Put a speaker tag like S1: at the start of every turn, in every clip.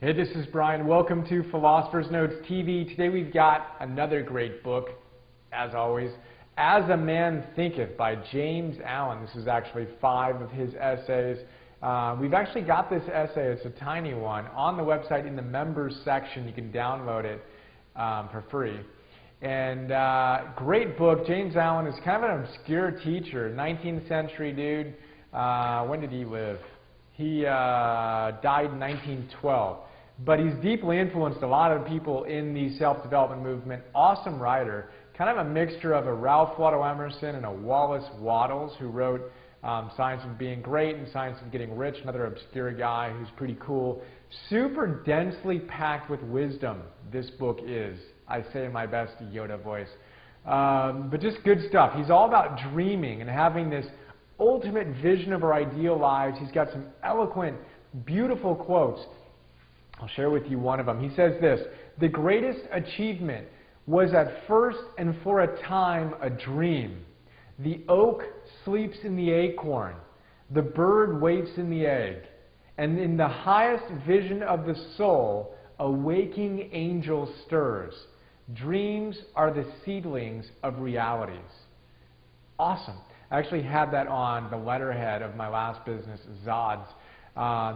S1: Hey, this is Brian. Welcome to Philosopher's Notes TV. Today we've got another great book, as always, As a Man Thinketh by James Allen. This is actually 5 of his essays. We've actually got this essay, it's a tiny one, on the website in the members section. You can download it for free. And great book. James Allen is kind of an obscure teacher, 19th century dude. When did he live? He died in 1912. But he's deeply influenced a lot of people in the self-development movement. Awesome writer. Kind of a mixture of a Ralph Waldo Emerson and a Wallace Wattles, who wrote Science of Being Great and Science of Getting Rich, another obscure guy who's pretty cool. Super densely packed with wisdom, this book is. I say in my best Yoda voice. But just good stuff. He's all about dreaming and having this ultimate vision of our ideal lives. He's got some eloquent, beautiful quotes. I'll share with you one of them. He says this: "The greatest achievement was at first and for a time a dream. The oak sleeps in the acorn, the bird waits in the egg, and in the highest vision of the soul, a waking angel stirs. Dreams are the seedlings of realities." Awesome. I actually had that on the letterhead of my last business, Zod's.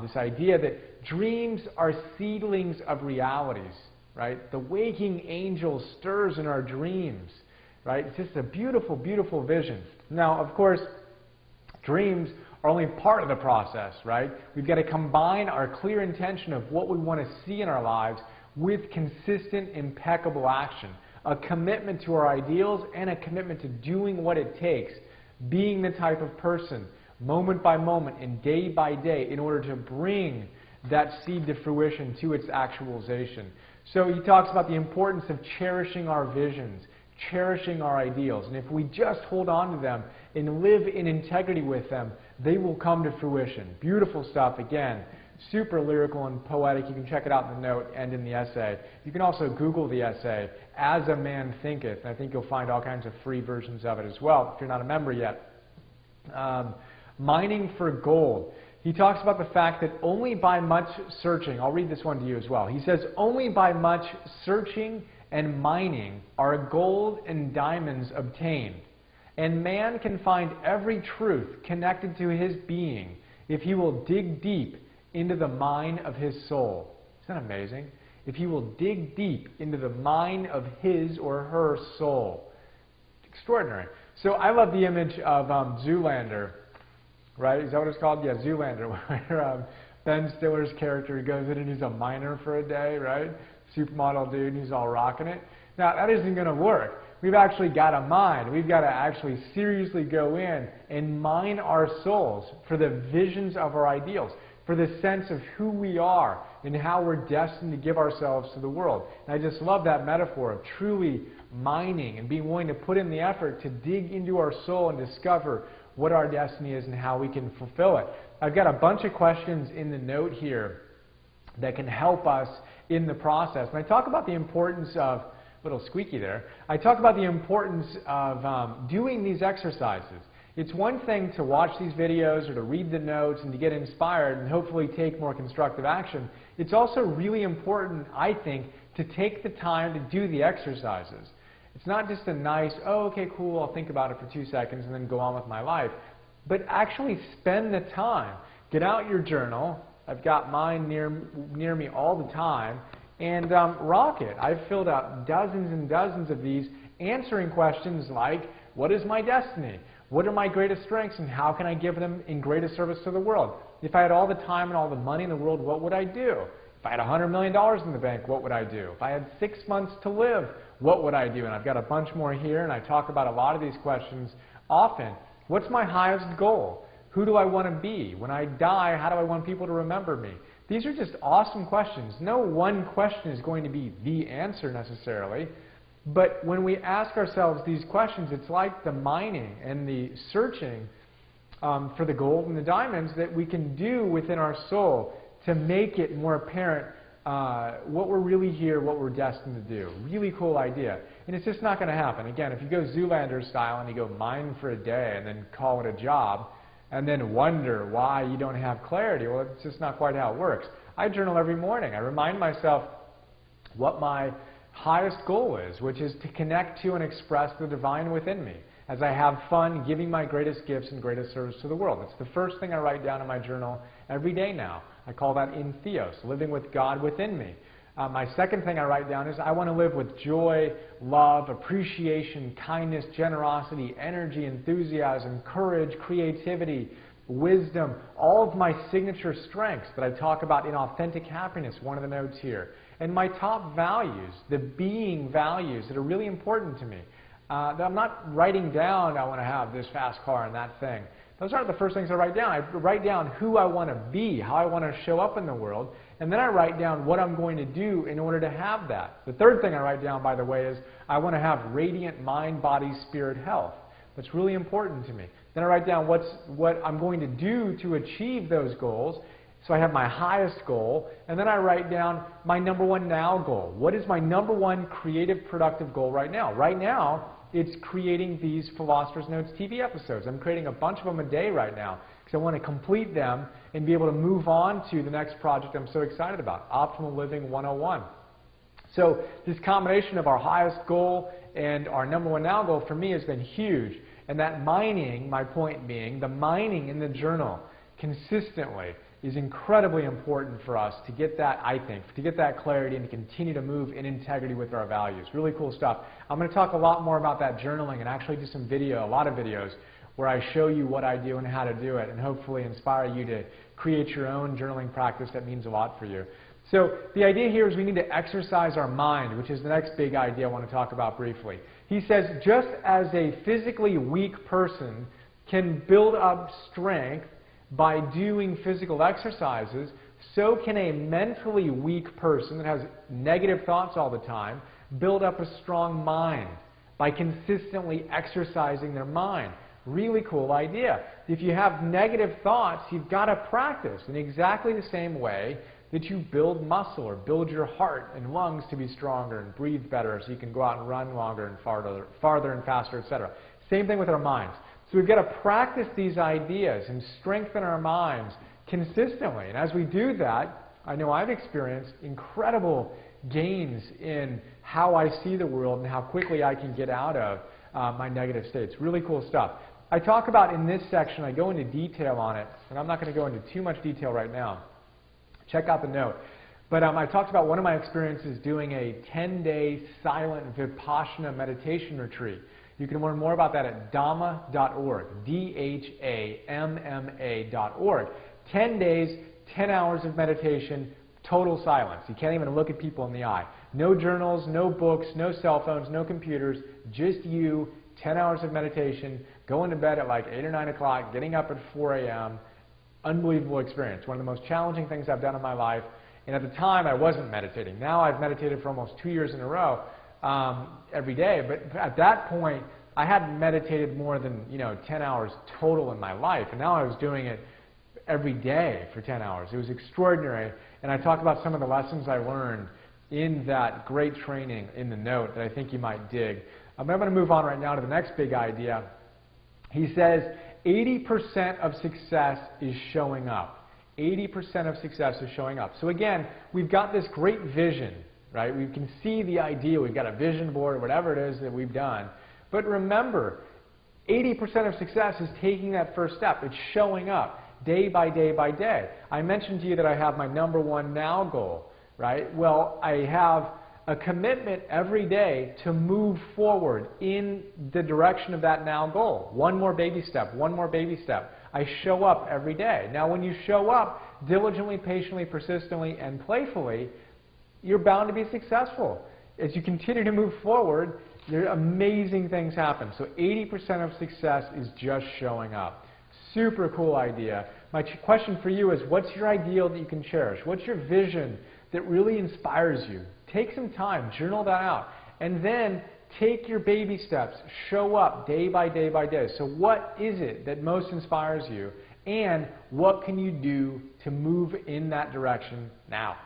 S1: This idea that dreams are seedlings of realities, right? The waking angel stirs in our dreams, right? It's just a beautiful, beautiful vision. Now, of course, dreams are only part of the process, right? We've got to combine our clear intention of what we want to see in our lives with consistent, impeccable action, a commitment to our ideals and a commitment to doing what it takes, being the type of person, moment by moment and day by day, in order to bring that seed to fruition, to its actualization. So he talks about the importance of cherishing our visions, cherishing our ideals, and if we just hold on to them and live in integrity with them, they will come to fruition. Beautiful stuff, again, super lyrical and poetic. You can check it out in the note and in the essay. You can also Google the essay, As a Man Thinketh, and I think you'll find all kinds of free versions of it as well if you're not a member yet. Mining for gold. He talks about the fact that only by much searching, I'll read this one to you as well. He says, "Only by much searching and mining are gold and diamonds obtained, and man can find every truth connected to his being if he will dig deep into the mine of his soul." Isn't that amazing? If he will dig deep into the mine of his or her soul. Extraordinary. So I love the image of Zoolander. Right? Is that what it's called? Yeah, Zoolander, where Ben Stiller's character goes in and he's a miner for a day, right? Supermodel dude, and he's all rocking it. Now, that isn't going to work. We've actually got to mine. We've got to actually seriously go in and mine our souls for the visions of our ideals, for the sense of who we are and how we're destined to give ourselves to the world. And I just love that metaphor of truly mining and being willing to put in the effort to dig into our soul and discover what our destiny is and how we can fulfill it. I've got a bunch of questions in the note here that can help us in the process. And I talk about the importance of, a little squeaky there, I talk about the importance of doing these exercises. It's one thing to watch these videos or to read the notes and to get inspired and hopefully take more constructive action. It's also really important, I think, to take the time to do the exercises. It's not just a nice, oh, okay, cool, I'll think about it for 2 seconds and then go on with my life. But actually spend the time. Get out your journal. I've got mine near me all the time. And rock it. I've filled out dozens and dozens of these, answering questions like, what is my destiny? What are my greatest strengths and how can I give them in greatest service to the world? If I had all the time and all the money in the world, what would I do? If I had $100 million in the bank, what would I do? If I had 6 months to live, what would I do? And I've got a bunch more here, and I talk about a lot of these questions often. What's my highest goal? Who do I want to be? When I die, how do I want people to remember me? These are just awesome questions. No one question is going to be the answer necessarily, but when we ask ourselves these questions, it's like the mining and the searching for the gold and the diamonds that we can do within our soul to make it more apparent what we're really here, what we're destined to do. Really cool idea. And it's just not going to happen. Again, if you go Zoolander style and you go mine for a day and then call it a job, and then wonder why you don't have clarity. Well, it's just not quite how it works. I journal every morning. I remind myself what my highest goal is, which is to connect to and express the divine within me as I have fun giving my greatest gifts and greatest service to the world. It's the first thing I write down in my journal every day now. I call that in theos, living with God within me. My second thing I write down is I want to live with joy, love, appreciation, kindness, generosity, energy, enthusiasm, courage, creativity, wisdom, all of my signature strengths that I talk about in Authentic Happiness, one of the notes here. And my top values, the being values that are really important to me. That I'm not writing down, I want to have this fast car and that thing. Those aren't the first things I write down. I write down who I want to be, how I want to show up in the world, and then I write down what I'm going to do in order to have that. The third thing I write down, by the way, is I want to have radiant mind, body, spirit health. That's really important to me. Then I write down what I'm going to do to achieve those goals. So I have my highest goal, and then I write down my number one now goal. What is my number one creative, productive goal right now? Right now, it's creating these Philosopher's Notes TV episodes. I'm creating a bunch of them a day right now because I want to complete them and be able to move on to the next project I'm so excited about, Optimal Living 101. So this combination of our highest goal and our number one now goal for me has been huge. And that mining, my point being, the mining in the journal consistently is incredibly important for us to get that, I think, to get that clarity and to continue to move in integrity with our values. Really cool stuff. I'm going to talk a lot more about that journaling and actually do some video, a lot of videos, where I show you what I do and how to do it and hopefully inspire you to create your own journaling practice that means a lot for you. So the idea here is we need to exercise our mind, which is the next big idea I want to talk about briefly. He says, just as a physically weak person can build up strength by doing physical exercises, so can a mentally weak person that has negative thoughts all the time build up a strong mind by consistently exercising their mind. Really cool idea. If you have negative thoughts, you've got to practice in exactly the same way that you build muscle or build your heart and lungs to be stronger and breathe better so you can go out and run longer and farther and faster, etc. Same thing with our minds. So we've got to practice these ideas and strengthen our minds consistently. And as we do that, I know I've experienced incredible gains in how I see the world and how quickly I can get out of my negative states. Really cool stuff. I talk about in this section, I go into detail on it, and I'm not going to go into too much detail right now. Check out the note. But I talked about one of my experiences doing a 10-day silent Vipassana meditation retreat. You can learn more about that at dhamma.org, DHAMMA.org. 10 days, 10 hours of meditation, total silence. You can't even look at people in the eye. No journals, no books, no cell phones, no computers, just you, 10 hours of meditation, going to bed at like 8 or 9 o'clock, getting up at 4 a.m. Unbelievable experience. One of the most challenging things I've done in my life. And at the time, I wasn't meditating. Now I've meditated for almost 2 years in a row. Every day, but at that point I hadn't meditated more than 10 hours total in my life, and now I was doing it every day for 10 hours. It was extraordinary, and I talk about some of the lessons I learned in that great training in the note that I think you might dig. I'm going to move on right now to the next big idea. He says 80% of success is showing up. 80% of success is showing up. So again, we've got this great vision. Right? We can see the idea. We've got a vision board or whatever it is that we've done. But remember, 80% of success is taking that first step. It's showing up day by day by day. I mentioned to you that I have my number one now goal. Right? Well, I have a commitment every day to move forward in the direction of that now goal. One more baby step, one more baby step. I show up every day. Now, when you show up diligently, patiently, persistently, and playfully, you're bound to be successful. As you continue to move forward, amazing things happen. So 80% of success is just showing up. Super cool idea. My question for you is, what's your ideal that you can cherish? What's your vision that really inspires you? Take some time, journal that out, and then take your baby steps. Show up day by day by day. So what is it that most inspires you, and what can you do to move in that direction now?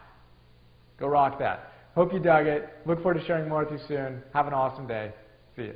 S1: Go rock that. Hope you dug it. Look forward to sharing more with you soon. Have an awesome day. See you.